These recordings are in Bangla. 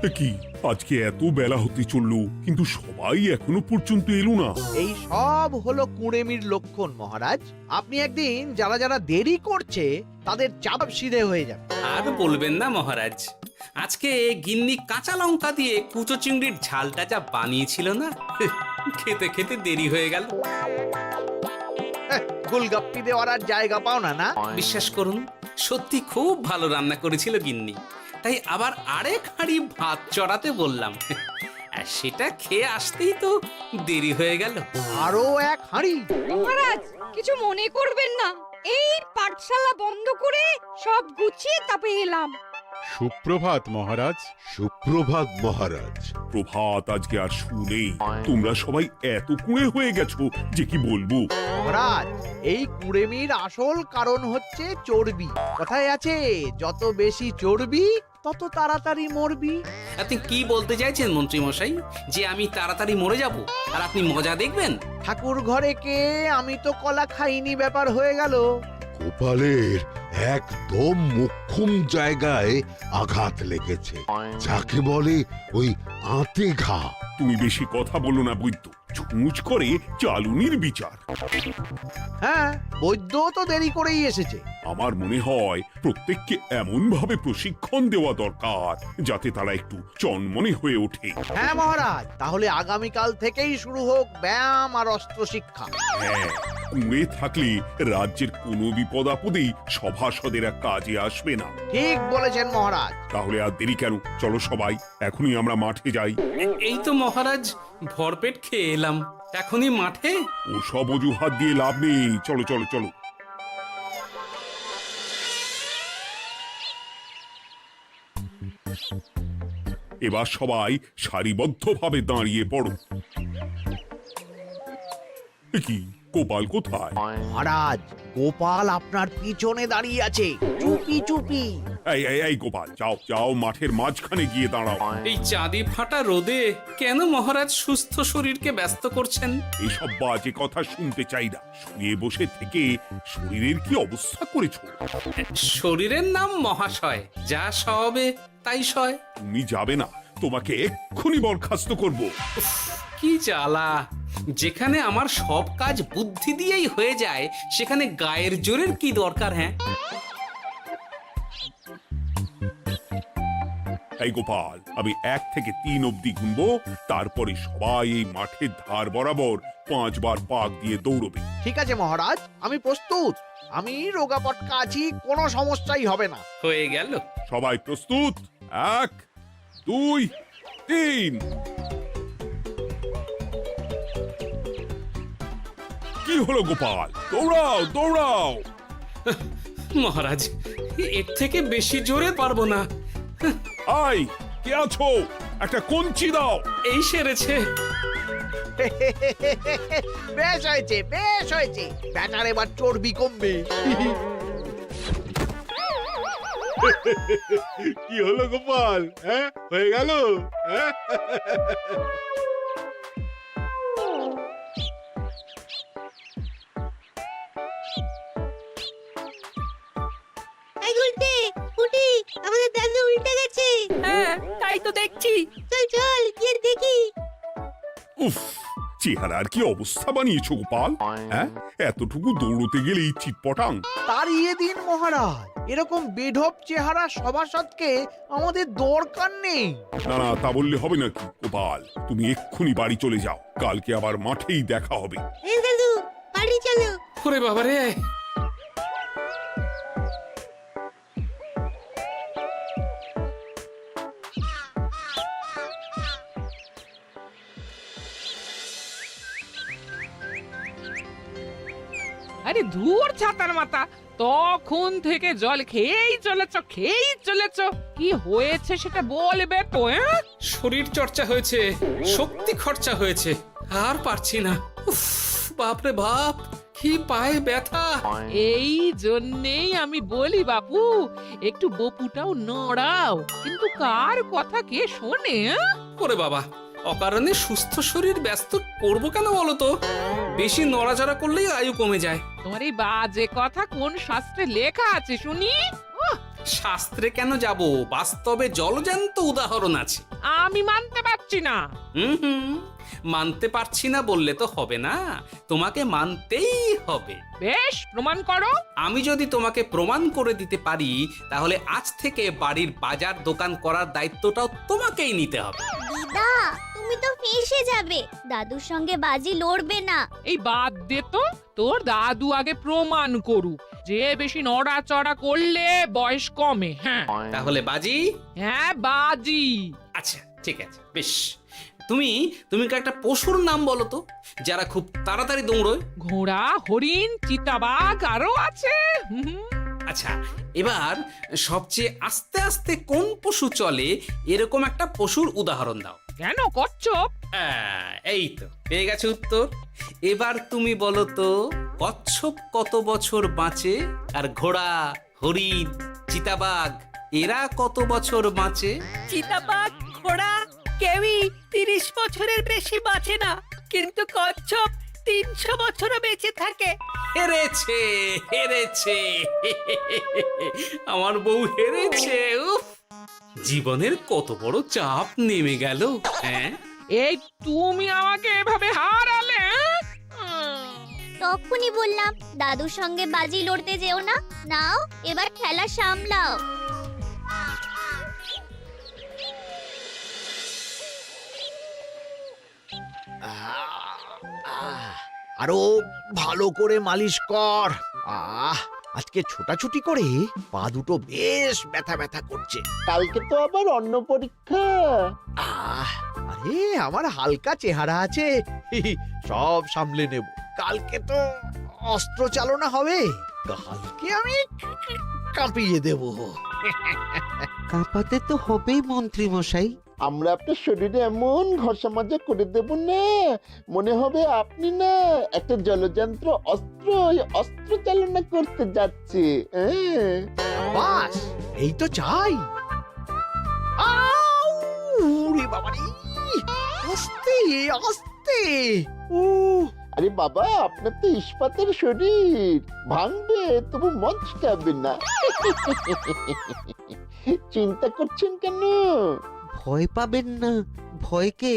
কি আজকে এত বেলা হতে চললো কিন্তু সবাই এখনো পর্যন্ত এলো না। এই সব হলো কুঁড়েমির লক্ষণ মহারাজ। আপনি একদিন যারা যারা দেরি করছে তাদের চাপ সিধে হয়ে যাবে। আর বলবেন না মহারাজ, আজকে গিন্নি কাঁচা লঙ্কা দিয়ে কুচো চিংড়ির ঝালটা যা বানিয়েছিল না, খেতে খেতে দেরি হয়ে গেল। গোলগাপ্পি দেওয়ার আর জায়গা পাও না না? বিশ্বাস করুন, সত্যি খুব ভালো রান্না করেছিল গিন্নি, তাই আবার আরেক হাঁড়ি ভাত চড়াতে বললাম। আর সেটা খেয়ে আসতেই তো দেরি হয়ে গেল। আরো এক হাঁড়ি? মহারাজ কিছু মনে করবেন না, এই পাঠশালা বন্ধ করে সব গুছিয়ে তারপরে এলাম। সুপ্রভাত মহারাজ। সুপ্রভাত মহারাজ। প্রভাত আজকে আর শুনেই তোমরা সবাই এত কুঁড়ে হয়ে গেছো যে কি বলবো। মহারাজ, এই কুঁড়েমির আসল কারণ হচ্ছে চর্বি। কথায় আছে, যত বেশি চর্বি তত তাড়াতাড়ি মরবি। আপনি কি বলতে চাইছেন মন্ত্রী মশাই, যে আমি তাড়াতাড়ি মরে যাব আর আপনি মজা দেখবেন? ঠাকুর ঘরে কে, আমি তো কলা খাইনি ব্যাপার হয়ে গেল। গোপালের একদম মোক্ষম জায়গায় আঘাত লেগেছে, যাকে বলে ওই আঁতে ঘা। তুমি বেশি কথা বলো না বৈদ্য, ছুঁচ করে চালুনির বিচার। হ্যাঁ, বৈদ্য তো দেরি করেই এসেছে। আমার মনে হয় প্রত্যেককে এমন ভাবে প্রশিক্ষণ দেওয়া দরকার যাতে তারা একটু চনমনে হয়ে ওঠে। হ্যাঁ মহারাজ, তাহলে আগামীকাল থেকেই শুরু হোক ব্যায়াম আর অস্ত্র শিক্ষা। হ্যাঁ, কুঁড়ে থাকলে রাজ্যের কোনো বিপদ আপদেই সভাসদেরা কাজে আসবে না। ঠিক বলেছেন মহারাজ। তাহলে আর দেরি কেন, চলো সবাই এখনই আমরা মাঠে যাই। এই তো মহারাজ ভরপেট খেয়ে এলাম, এখনই মাঠে? ওসব অজুহাত দিয়ে লাভ নেই, চলো চলো চলো। এবার সবাই সারিবদ্ধভাবে দাঁড়িয়ে পড়ো। এ কি, গোপাল কোথায়? মহারাজ, গোপাল আপনার পিছনে দাঁড়িয়ে আছে, চুপি চুপি। এই এই এই গোপাল, যাও যাও মাঠের মাঝখানে গিয়ে দাঁড়াও। এই চাঁদি ফাটা রোদে কেন মহারাজ সুস্থ শরীরকে ব্যস্ত করছেন? এইসব বাজে কথা শুনতে চাই না। শুয়ে বসে থেকে শরীরের কি অবস্থা করেছো? শরীরের নাম মহাশয়, যা সবে তাই সয়। তুমি যাবে না, তোমাকে এক্ষুনি বরখাস্ত করব। কি জ্বালা! যেখানে আমার সব কাজ বুদ্ধি দিয়েই হয়ে যায়, সেখানে গায়ের জোরের কি দরকার? হ্যাঁ, এই গোপাল, আমি 1 থেকে 3 অব্দি গুনবো, তারপরে সবাই এই মাঠের ধার বরাবর 5 বার পাক দিয়ে দৌড়বে। ঠিক আছে মহারাজ, আমি প্রস্তুত। আমি রোগা পটকা আছি, কোনো সমস্যাই হবে না। হয়ে গেল। সবাই প্রস্তুত? 1 2 3। কি হলো গোপাল, দৌড়াও দৌড়াও। মহারাজ, এর থেকে বেশি জোরে পারবো না। আই, কে আছো? একটা কঞ্চি দাও। এই সেরেছে। বেশ হয়েছে, বেশ হয়েছে। ব্যাটার এবার চর্বি কমবে। কি হলো গোপাল, হ্যাঁ হয়ে গেল? হ্যাঁ? এই উল্টে উঠি, আমাদের দাদু উল্টে গেছে। হ্যাঁ, তাই তো দেখছি। চল চল গিয়ে দেখি। উফ, চেহারার কি অবস্থা বানিয়েছো গোপাল, হ্যাঁ? এতটুকু দৌড়তে গেলেই চিটপটাং। তাড়িয়ে দিন মহারাজ, এরকম বেঢপ চেহারা সভাসদকে আমাদের দরকার নেই। না না, তা বললে হবে নাকি গোপাল? তুমি এক্ষুনি বাড়ি চলে যাও, কালকে আবার মাঠেই দেখা হবে। এই দাদু বাড়ি চলো। ওরে বাবারে! আরে ধুর ছাতার মাথা, তখন থেকে জল খেয়েই চলেছ। কি হয়েছে সেটা বলবে তো? শরীর চর্চা হয়েছে, শক্তি খরচা হয়েছে, আর পারছি না। উফ, বাপরে বাপ, কি পায়ে ব্যথা! এই জন্যেই আমি বলি বাপু, একটু বপুটাও নড়াও, কিন্তু কার কথা কে শোনে? ওরে বাবা, অকারণে সুস্থ শরীর ব্যস্ত করবো কেন বলো তো? বেশি নড়াচড়া করলেই আয়ু কমে যায়। তোমার এই বাজে কথা কোন শাস্ত্রে লেখা আছে শুনি? শাস্ত্রে কেন যাব, বাস্তবে জলজান্ত উদাহরণ আছে। আমি মানতে পারছি না। হুম, মানতে পারছি না বললে তো হবে না, তোমাকে মানতেই হবে। বেশ, প্রমাণ করো। আমি যদি তোমাকে প্রমাণ করে দিতে পারি, তাহলে আজ থেকে বাড়ির বাজার দোকান করার দায়িত্বটাও তোমাকেই নিতে হবে। দিদা, তুমি তো ফেঁসে যাবে, দাদুর সঙ্গে বাজি লড়বে না। এই বাদ দে তো, তোর দাদু আগে প্রমাণ করুক যে বেশি নড়াচড়া করলে বয়স কমে। হ্যাঁ তাহলে বাজি? হ্যাঁ, বাজি। আচ্ছা ঠিক আছে, বেশ। তুমি তুমি একটা পশুর নাম বলো তো, যারা খুব তাড়াতাড়ি দৌড়য়। ঘোড়া, হরিণ, চিতাবাঘ আরো আছে। আচ্ছা, এবার সবচেয়ে আস্তে আস্তে কোন পশু চলে, এরকম একটা পশুর উদাহরণ দাও। কেন, কচ্ছপ? এই তো পেয়ে গেছে উত্তর। এবার তুমি বলো তো, কচ্ছপ কত বছর বাঁচে, আর ঘোড়া, হরিণ, চিতাবাঘ এরা কত বছর বাঁচে? চিতাবাঘ, ঘোড়া কেউই 30 বছরের বেশি বাঁচে না, কিন্তু কচ্ছপ 300 বছরও বেঁচে থাকে। হেরেছে, হেরেছে, আমার বউ হেরেছে। উফ, জীবনের কত বড় চাপ নেমে গেল। হ্যাঁ, এই তুমি আমাকে এভাবে হারালে। তখনই বললাম দাদুর সঙ্গে বাজি লড়তে যেও না। নাও এবার খেলা সামলাও। আরো ভালো করে মালিশ কর। আজকে ছোটাছুটি করে পা দুটো বেশ ব্যথা ব্যথা করছে। কালকে তো আবার অন্য পরীক্ষা। আরে আমার হালকা চেহারা আছে, সব সামলে নেব। কালকে তো অস্ত্র চালনা হবে, কালকে আমি কাঁপিয়ে দেব। কাঁপাতে তো হবেই মন্ত্রী মশাই। আমরা আপনার শরীরে এমন ঘষা মাজা করে দেব না, মনে হবে আপনি না একটা জলযন্ত্র অস্ত্র চালনা করতে যাচ্ছে। বাস এই তো চাই। বাবারি, আস্তে আস্তে। আরে বাবা, আপনার তো ইস্পাতের শরীর, ভাঙবে তবু মচকাবে না। চিন্তা করছেন কেন? ভয় পাবেন না, ভয়কে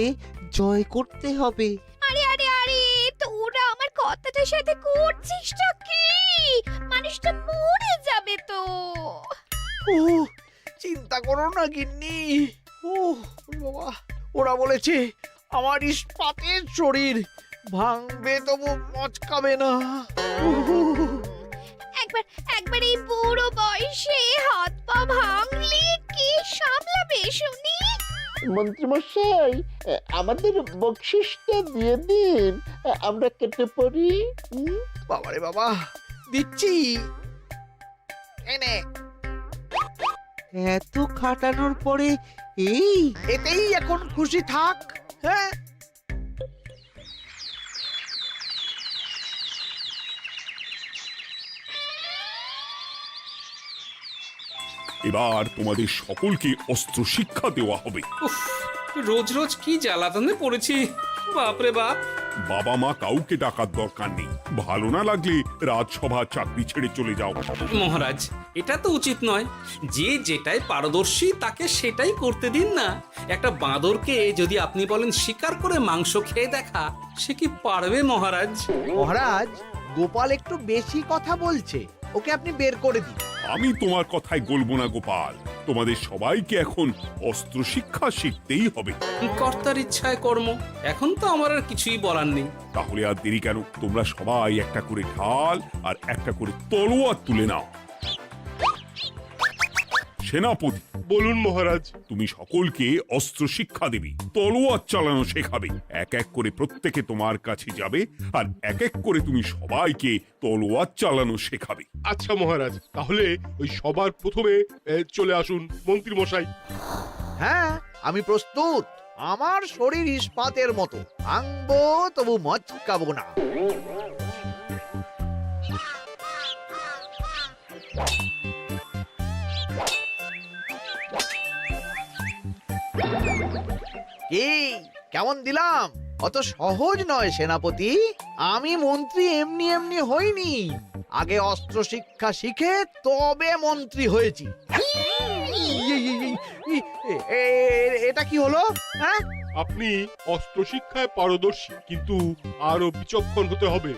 জয় করতে হবে। আরে আরে আরে, তোরা আমার কথাটার সাথে করছিসটা কি? মানুষটা মরে যাবে তো। চিন্তা করো না গিন্নি। বাবা, ওরা বলেছে আমার ইস্পাতের শরীর, ভাঙবে তবু মচকাবে না। একবার এই বুড়ো বয়সে হাত পা ভাঙলে কি সামলাবে শুনি? মন্ত্রী মশাই, আমাদের বকশিসটা দিয়ে দিন, আমরা কেটে পড়ি। বাবারে বাবা, দিচ্ছি। এনে এত খাটানোর পরে এতেই এখন খুশি থাক। হ্যাঁ, এবার তোমাদের সকলকে অস্ত্র শিক্ষা দেওয়া হবে। উফ, রোজ রোজ কি জ্বালাতনে পড়েছি, বাপরে বাপ। বাবা মা কাউকে ডাকার দরকার নেই, ভালো না লাগলে রাজসভা চাকরি ছেড়ে চলে যাও। মহারাজ, এটা তো উচিত নয়। যে যেটাই পারদর্শী তাকে সেটাই করতে দিন না। একটা বাঁদরকে যদি আপনি বলেন শিকার করে মাংস খেয়ে দেখা, সে কি পারবে মহারাজ? মহারাজ, গোপাল একটু বেশি কথা বলছে, ওকে আপনি বের করে দিন। আমি তোমার কথায় গলবো না গোপাল, তোমাদের সবাইকে এখন অস্ত্র শিক্ষা শিখতেই হবে। কর্তার ইচ্ছায় কর্ম, এখন তো আমার আর কিছুই বলার নেই। তাহলে আর দেরি কেন, তোমরা সবাই একটা করে ঢাল আর একটা করে তলোয়ার তুলে নাও। সেনাপতি, বলুন মহারাজ। তুমি সকলকে অস্ত্র শিক্ষা দেবে, তলোয়ার চালানো শেখাবে। এক এক করে প্রত্যেকে তোমার কাছে যাবে আর এক এক করে তুমি সবাইকে তলোয়ার চালানো শেখাবে। আচ্ছা মহারাজ, তাহলে ওই সবার প্রথমে চলে আসুন মন্ত্রী মশাই। হ্যাঁ, আমি প্রস্তুত। আমার শরীর ইস্পাতের মতো, ভাঙবো তবু মচকাবো না। কি কেমন দিলাম? অত সহজ নয় সেনাপতি, আমি মন্ত্রী এমনি এমনি হইনি। আগে অস্ত্র শিক্ষা শিখে তবে মন্ত্রী হয়েছি। এটা কি হলো? হ্যাঁ, আপনি অস্ত্র শিক্ষায় পারদর্শী, কিন্তু আরো বিচক্ষণ হতে হবে।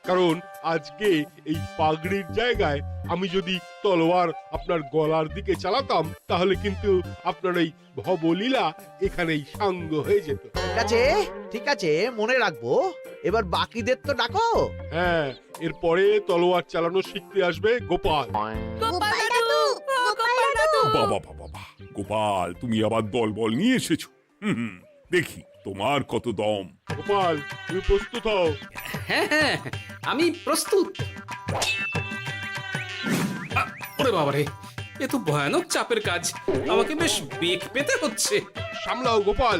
কারণ আজকে এই পাগড়ির জায়গায় আমি যদি তলোয়ার আপনার গলার দিকে চালাতাম, তাহলে কিন্তু আপনার এই ভবলীলা এখানেই সাঙ্গ হয়ে যেত। ঠিক আছে, ঠিক আছে, মনে রাখবো। এবার বাকিদের তো ডাকো। হ্যাঁ, এরপরে তলোয়ার চালানো শিখতে আসবে গোপাল। গোপাল দাদু, গোপাল দাদু। বাবা বাবা বাবা, গোপাল তুমি আবার দল বল নিয়ে এসেছো। দেখি তোমার কত দম। গোপাল, তুমি প্রস্তুত হও। হ্যাঁ হ্যাঁ, আমি প্রস্তুত। ওরে বাবারে, এ তো ভয়ানক চাপের কাজ, আমাকে বেশ বেগ পেতে হচ্ছে। সামলাও গোপাল।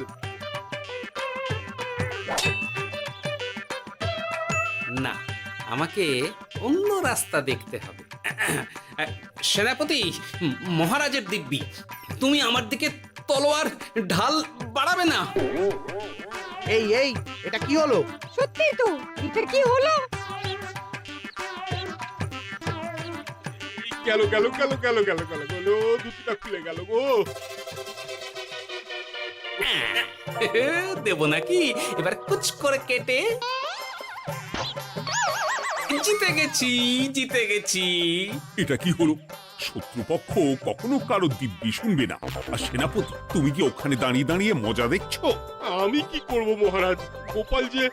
না, আমাকে অন্য রাস্তা দেখতে হবে। সেনাপতি, মহারাজের দিব্যি, তুমি আমার দিকে তলোয়ার ঢাল বাড়াবে না। এই এই, এটা কি হলো? সত্যি তো, এটা কি হলো? গেল গেল গেল গেল গেল গেল গেল, দুটিটা খুলে গেল গো। দেব নাকি এবার কুচ করে কেটে? জিতে গেছি, জিতে গেছি। এটা কি হলো? শত্রুপক্ষ কখনো কারো দিব্যি শুনবে না। আর সেনাপতি, তুমি কি ওখানে দাঁড়িয়ে দাঁড়িয়ে মজা দেখছো? আমি কি করব মহারাজ, গোপাল যে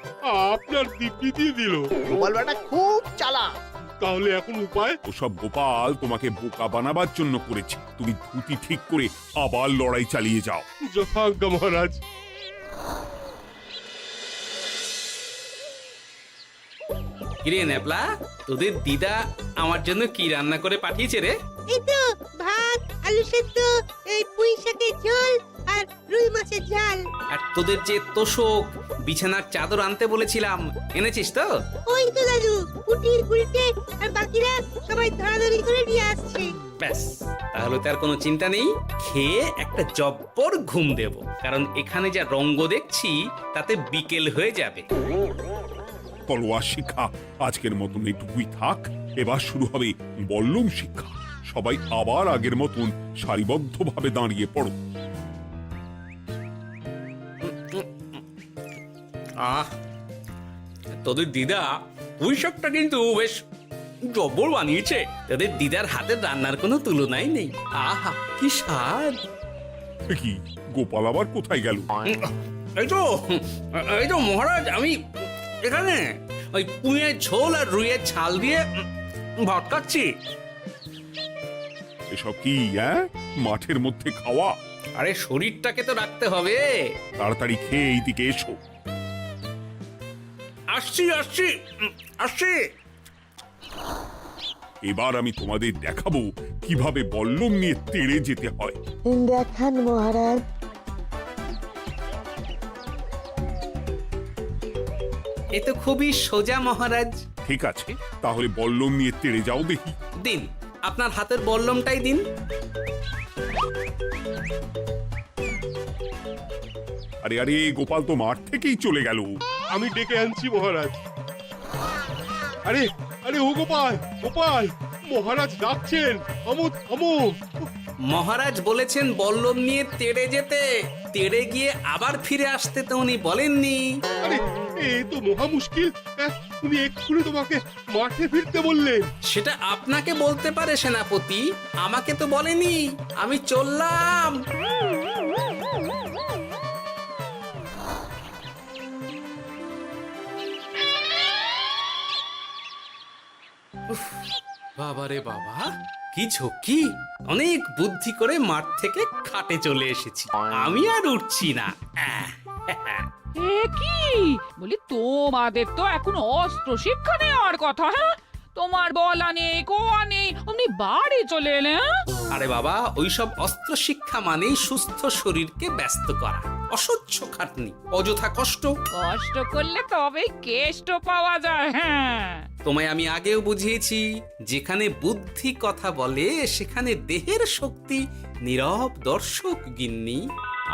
আপনার দিব্যি দিয়ে দিল। গোপাল বেটা খুব চালাক। তাহলে এখন উপায়? ওসব গোপাল তোমাকে বোকা বানাবার জন্য করেছে। তুমি ধুতি ঠিক করে আবার লড়াই চালিয়ে যাও। যথাজ্ঞা মহারাজ। কিরে নেপলা, তোদের দিদা আমার জন্য কি রান্না করে পাঠিয়েছে রে? এই তো ভাত, আলু সেদ্ধ, এই পুঁই শাকের ঝোল আর রুই মাছের ঝাল। আর তোদের যে তোষক, বিছানার চাদর আনতে বলেছিলাম, এনেছিস তো? ওই তো দাদু, কুটির গুলটে আর বাকিরা সবাই ধরাধরি করে নিয়ে আসছে। ব্যাস, তাহলে তার কোনো চিন্তা নেই। খেয়ে একটা জব্বর ঘুম দেব, কারণ এখানে যা রঙ্গ দেখছি তাতে বিকেল হয়ে যাবে। তলোয়ার শিক্ষা আজকের মতন এটুকুই থাক। এবার শুরু হবে বল্লম শিক্ষা। সবাই আবার আগের মতন সারিবদ্ধভাবে দাঁড়িয়ে পড়ো। আহ, তোদের দিদা পুঁই শাকটা কিন্তু বেশ জব্বর বানিয়েছে। তোদের দিদার হাতের রান্নার কোনো তুলনাই নেই। আহা, কি স্বাদ! কি গোপাল আবার কোথায় গেল? এই তো মহারাজ, আমি এখানে ওই পুঁইয়ের ঝোল আর রুইয়ের ছাল দিয়ে ভাত খাচ্ছি। এসব কি মাঠের মধ্যে খাওয়া? আরে শরীরটাকে তো রাখতে হবে। তাড়াতাড়ি খেয়ে এইদিকে এসো। আসছি আসছি আসছি। এবার আমি তোমাদের দেখাবো কিভাবে বল্লম নিয়ে তেড়ে যেতে হয়। দেখান মহারাজ। এ তো খুবই সোজা মহারাজ। ঠিক আছে, তাহলে বল্লম নিয়ে তেড়ে যাও দেখি। দিন, আপনার হাতের বল্লমটাই দিন। আরে আরে, গোপাল তো মাঠ থেকেই চলে গেল। আমি ডেকে আনছি মহারাজ। আরে আরে, ও গোপাল, গোপাল, মহারাজ ডাকছেন। আমোদ আমোদ। মহারাজ বলেছেন বল্লম নিয়ে তেড়ে যেতে। তেড়ে গিয়ে আবার ফিরে আসতে তো উনি বলেননি। আরে, এ তো মহা মুশকিল। উনি এক্ষুনি তোমাকে মাঠে ফিরতে বললেন। সেটা আপনাকে বলতে পারে সেনাপতি, আমাকে তো বলেনি। আমি চললাম। বাবা রে বাবা, কি ঝক্কি! অনেক বুদ্ধি করে মাঠ থেকে খাটে চলে এসেছি। আমি আর উঠছি না। এ কি বলি, তোমাদের তো এখন অস্ত্র শিক্ষা নেওয়ার কথা। হ্যাঁ, তোমার বলা নেই, কোয়া নেই, অমনি বাড়ি চলে এলে। আরে বাবা, ওইসব অস্ত্র শিক্ষা মানেই সুস্থ শরীরকে ব্যস্ত করা, অসহ্য খাটনি, অযথা কষ্ট। কষ্ট করলে তবেই কেষ্ট পাওয়া যায়। হ্যাঁ, তোমায় আমি আগেও বুঝিয়েছি, যেখানে বুদ্ধি কথা বলে সেখানে দেহের শক্তি নীরব দর্শক গিন্নি।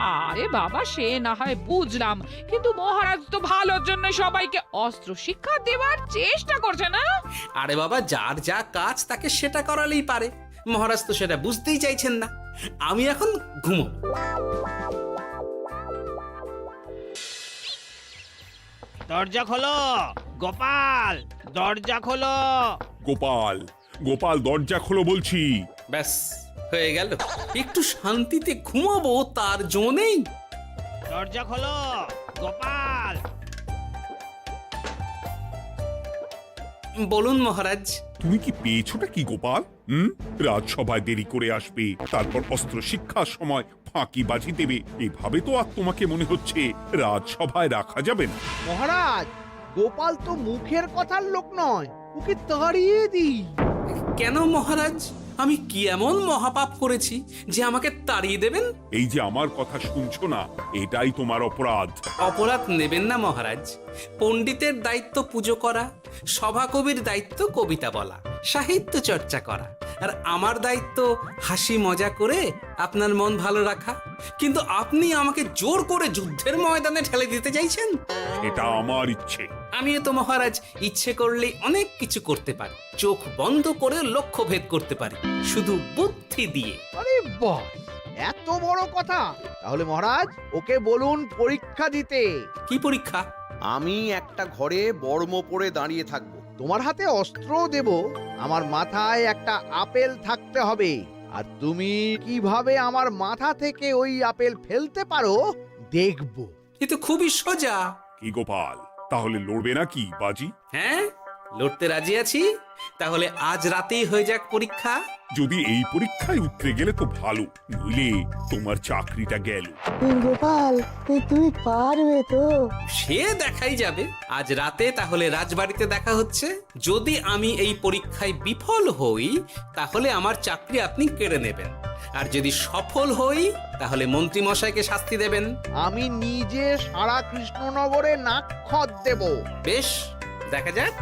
আরে বাবা, সে না হয় বুঝলাম, কিন্তু মহারাজ তো ভালোর জন্য সবাইকে অস্ত্র শিক্ষা দেওয়ার চেষ্টা করছে না? আরে বাবা, যার যা কাজ তাকে সেটা করালেই পারে। মহারাজ তো সেটা বুঝতেই চাইছেন না। আমি এখন ঘুমোবো। দরজা খোলো গোপাল, দরজা খোলো। গোপাল, গোপাল দরজা খোলো বলছি। ব্যাস হয়ে গেল। একটু শান্তিতে ঘুমাবো তার জো নেই। দরজা খোলো গোপাল। বলুন মহারাজ। তুমি কি পেয়েছোটা কি গোপাল? রাজসভায় দেরি করে আসবে, তারপর অস্ত্র শিক্ষার সময় ফাঁকিবাজি দেবে, এভাবে তো আর তোমাকে মনে হচ্ছে রাজসভায় রাখা যাবে না। মহারাজ, গোপাল তো মুখের কথার লোক নয়, ওকে তাড়িয়ে দিই। কেন মহারাজ? আমি কি এমন মহাপাপ করেছি যে আমাকে তাড়িয়ে দেবেন? এই যে আমার কথা শুনছো না, এটাই তোমার অপরাধ। অপরাধ নেবেন না মহারাজ। পণ্ডিতের দায়িত্ব পুজো করা, সভাকবির দায়িত্ব কবিতা বলা, সাহিত্য চর্চা করা, আর আমার দায়িত্ব হাসি মজা করে আপনার মন ভালো রাখা। কিন্তু আপনি আমাকে জোর করে যুদ্ধের ময়দানে ঠেলে দিতে চাইছেন। এটা আমার ইচ্ছে। আমিও তো মহারাজ ইচ্ছে করলেই অনেক কিছু করতে পারি। চোখ বন্ধ করে লক্ষ্য ভেদ করতে পারি, শুধু বুদ্ধি দিয়ে। আরে বাহ, এত বড় কথা! তাহলে মহারাজ, ওকে বলুন পরীক্ষা দিতে। কি পরীক্ষা? আমি একটা ঘরে বর্ম পরে দাঁড়িয়ে থাকবো। তোমার হাতে অস্ত্র দেব, আমার মাথায় একটা আপেল থাকতে হবে, আর তুমি কিভাবে আমার মাথা থেকে ওই আপেল ফেলতে পারো দেখবো। এ তো খুবই সোজা। কি গোপাল, তাহলে লড়বে নাকি বাজি? হ্যাঁ, লড়তে রাজি আছি। তাহলে আজ রাতেই হয়ে যাক পরীক্ষা। যদি এই পরীক্ষায় উতরে গেলে তো ভালো, নইলে তোমার চাকরিটা গেল। গোপাল, তুমি পারবে তো? সে দেখাই যাবে। আজ রাতে তাহলে রাজবাড়িতে দেখা হচ্ছে। যদি আমি এই পরীক্ষায় বিফল হই, তাহলে আমার চাকরি আপনি কেড়ে নেবেন, আর যদি সফল হই তাহলে মন্ত্রী মশাইকে শাস্তি দেবেন। আমি নিজে সারা কৃষ্ণনগরে নাক্ষত দেব। বেশ, দেখা যাক।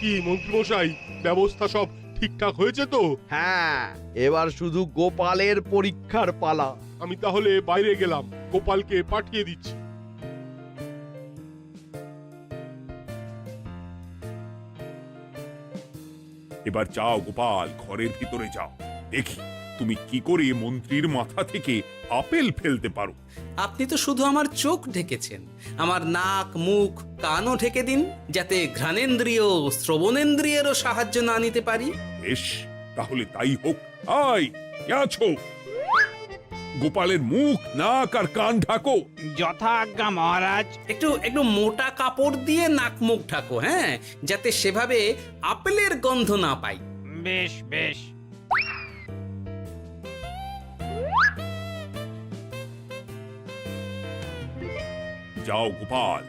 কি মন্ত্রীমশাই, ব্যবস্থা সব ঠিকঠাক হয়েছে তো? হ্যাঁ, এবার শুধু গোপালের পরীক্ষার পালা। আমি তাহলে বাইরে গেলাম, গোপালকে পাঠিয়ে দিচ্ছি। এবার যাও গোপাল, ঘরের ভিতরে যাও, দেখি তুমি কি করে মন্ত্রীর মাথা থেকে আপেল ফেলতে পারো। আপনি তো শুধু আমার চোখ ঢেকেছেন, আমার নাক মুখ কানও ঢেকে দিন, যাতে ঘ্রাণেন্দ্রিয় শ্রবণেন্দ্রিয়েরও সাহায্য না নিতে পারি। বেশ, তাহলে তাই হোক। আই, কে আছো? গোপালের মুখ নাক আর কান ঢাকো। যথা আজ্ঞা মহারাজ। একটু মোটা কাপড় দিয়ে নাক মুখ ঢাকো, হ্যাঁ, যাতে সেভাবে আপেলের গন্ধ না পাই। বেশ বেশ। যাও গোপাল।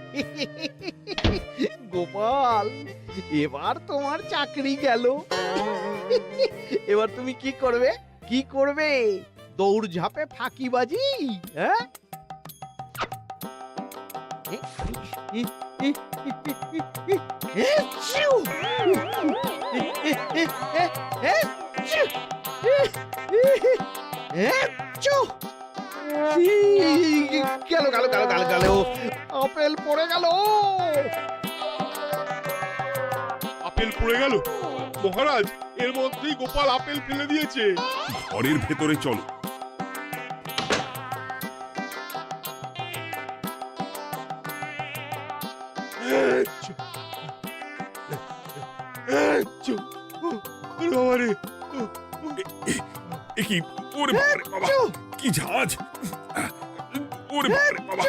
গোপাল, এবার তোমার চাকরি গেল। এবার তুমি কি করবে? কি করবে? দৌড় ঝাঁপে ফাঁকিবাজি? হ্যাঁ? গেল গেল গেল গেল গেল, আপেল পড়ে গেল। আপেল পড়ে গেল? মহারাজ, এর মধ্যেই গোপাল আপেল ফেলে দিয়েছে। ঘরের ভেতরে চলো। কি ওরে বাবারে বাবা, কি ঝাঁজ! ওরে বাবারে বাবা।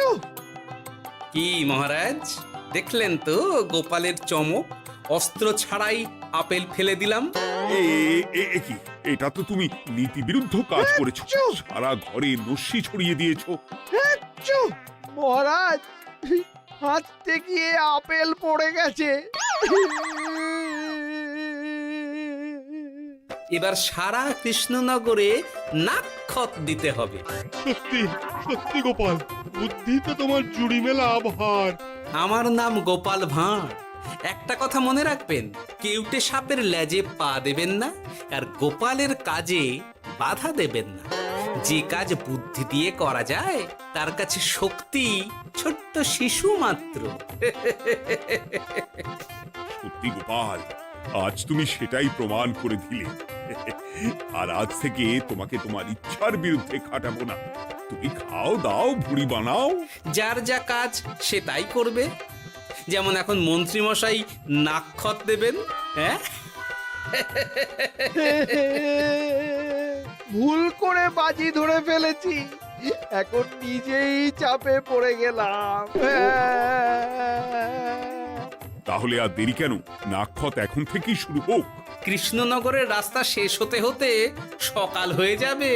কি মহারাজ, দেখলেন তো গোপালের চমক? অস্ত্র ছাড়াই আপেল ফেলে দিলাম। কি, এটা তো তুমি নীতি বিরুদ্ধ কাজ করেছো। সারা ঘরে নস্যি ছড়িয়ে দিয়েছো। মহারাজ, হাঁটতে গিয়ে আপেল পড়ে গেছে। এবার সারা কৃষ্ণনগরে নাক্ষত দিতে হবে। সত্যি সত্যি গোপাল, বুদ্ধি তো তোমার জুড়ি মেলা আভার। আমার নাম গোপাল ভাঁড়, একটা কথা মনে রাখবেন, কেউটে সাপের লেজে পা দেবেন না, আর গোপালের কাজে বাধা দেবেন না। যে কাজ বুদ্ধি দিয়ে করা যায় তার কাছে শক্তি ছোট্ট শিশু মাত্র। সত্যি গোপাল, আজ তুমি সেটাই প্রমাণ করে দিলে। আর আজ থেকে তোমাকে তোমার ইচ্ছার বিরুদ্ধে খাটাবো না। তুমি খাও দাও, ভুড়ি বানাও। যার যা কাজ সে তাই করবে। যেমন এখন মন্ত্রী মশাই নাক্ষত দেবেন। হ্যাঁ, ভুল করে বাজি ধরে ফেলেছি, এখন নিজেই চাপে পড়ে গেলাম। তাহলে আর দেরি কেন? নাক্ষত এখন থেকেই শুরু হোক। কৃষ্ণনগরের রাস্তা শেষ হতে হতে সকাল হয়ে যাবে।